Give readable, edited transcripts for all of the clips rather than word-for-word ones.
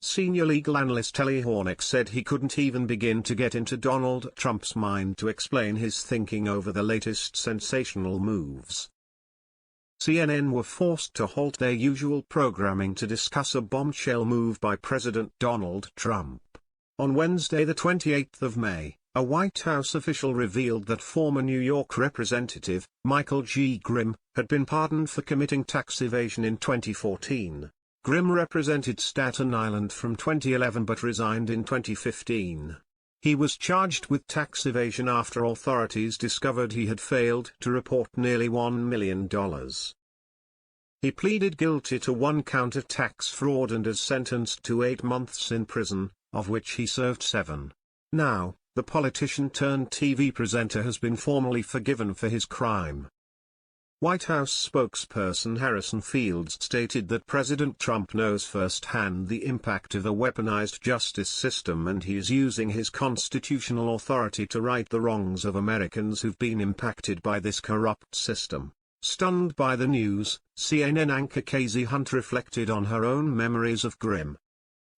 Senior legal analyst Telly Hornick said he couldn't even begin to get into Donald Trump's mind to explain his thinking over the latest sensational moves. CNN were forced to halt their usual programming to discuss a bombshell move by President Donald Trump. On Wednesday the 28th of May, a White House official revealed that former New York Representative, Michael G. Grimm, had been pardoned for committing tax evasion in 2014. Grimm represented Staten Island from 2011 but resigned in 2015. He was charged with tax evasion after authorities discovered he had failed to report nearly $1 million. He pleaded guilty to one count of tax fraud and is sentenced to 8 months in prison, of which he served 7. Now, the politician-turned-TV presenter has been formally forgiven for his crime. White House spokesperson Harrison Fields stated that President Trump knows firsthand the impact of a weaponized justice system and he is using his constitutional authority to right the wrongs of Americans who've been impacted by this corrupt system. Stunned by the news, CNN anchor Casey Hunt reflected on her own memories of Grimm.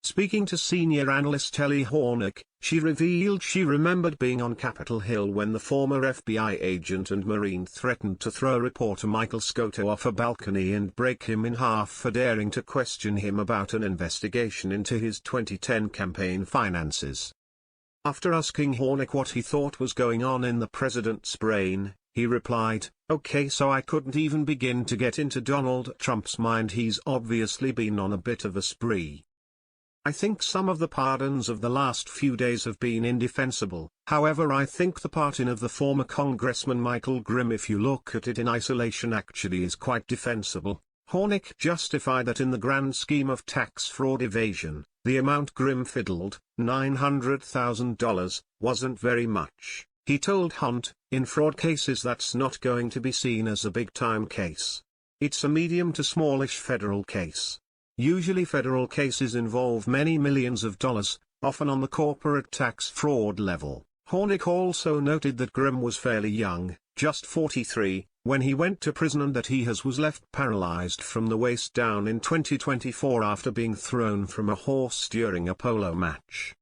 Speaking to senior analyst Telly Hornick, she revealed she remembered being on Capitol Hill when the former FBI agent and Marine threatened to throw reporter Michael Scotto off a balcony and break him in half for daring to question him about an investigation into his 2010 campaign finances. After asking Hornick what he thought was going on in the president's brain, he replied, "Okay, so I couldn't even begin to get into Donald Trump's mind. He's obviously been on a bit of a spree. I think some of the pardons of the last few days have been indefensible. However, I think the pardon of the former Congressman Michael Grimm, if you look at it in isolation, actually is quite defensible." Hornick justified that in the grand scheme of tax fraud evasion, the amount Grimm fiddled, $900,000, wasn't very much. He told Hunt, "In fraud cases that's not going to be seen as a big-time case. It's a medium to smallish federal case. Usually federal cases involve many millions of dollars, often on the corporate tax fraud level." Hornick also noted that Grimm was fairly young, just 43, when he went to prison and that he was left paralyzed from the waist down in 2024 after being thrown from a horse during a polo match.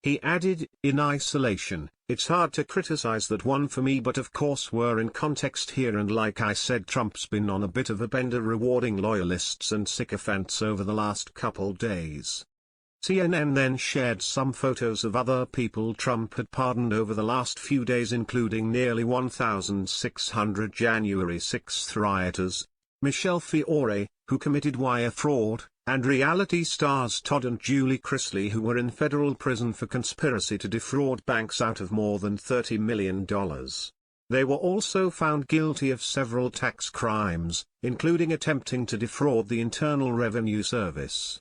He added, "In isolation, it's hard to criticize that one for me, but of course we're in context here, and like I said, Trump's been on a bit of a bender rewarding loyalists and sycophants over the last couple days." CNN then shared some photos of other people Trump had pardoned over the last few days, including nearly 1,600 January 6 rioters, Michelle Fiore, who committed wire fraud, and reality stars Todd and Julie Chrisley, who were in federal prison for conspiracy to defraud banks out of more than $30 million. They were also found guilty of several tax crimes, including attempting to defraud the Internal Revenue Service.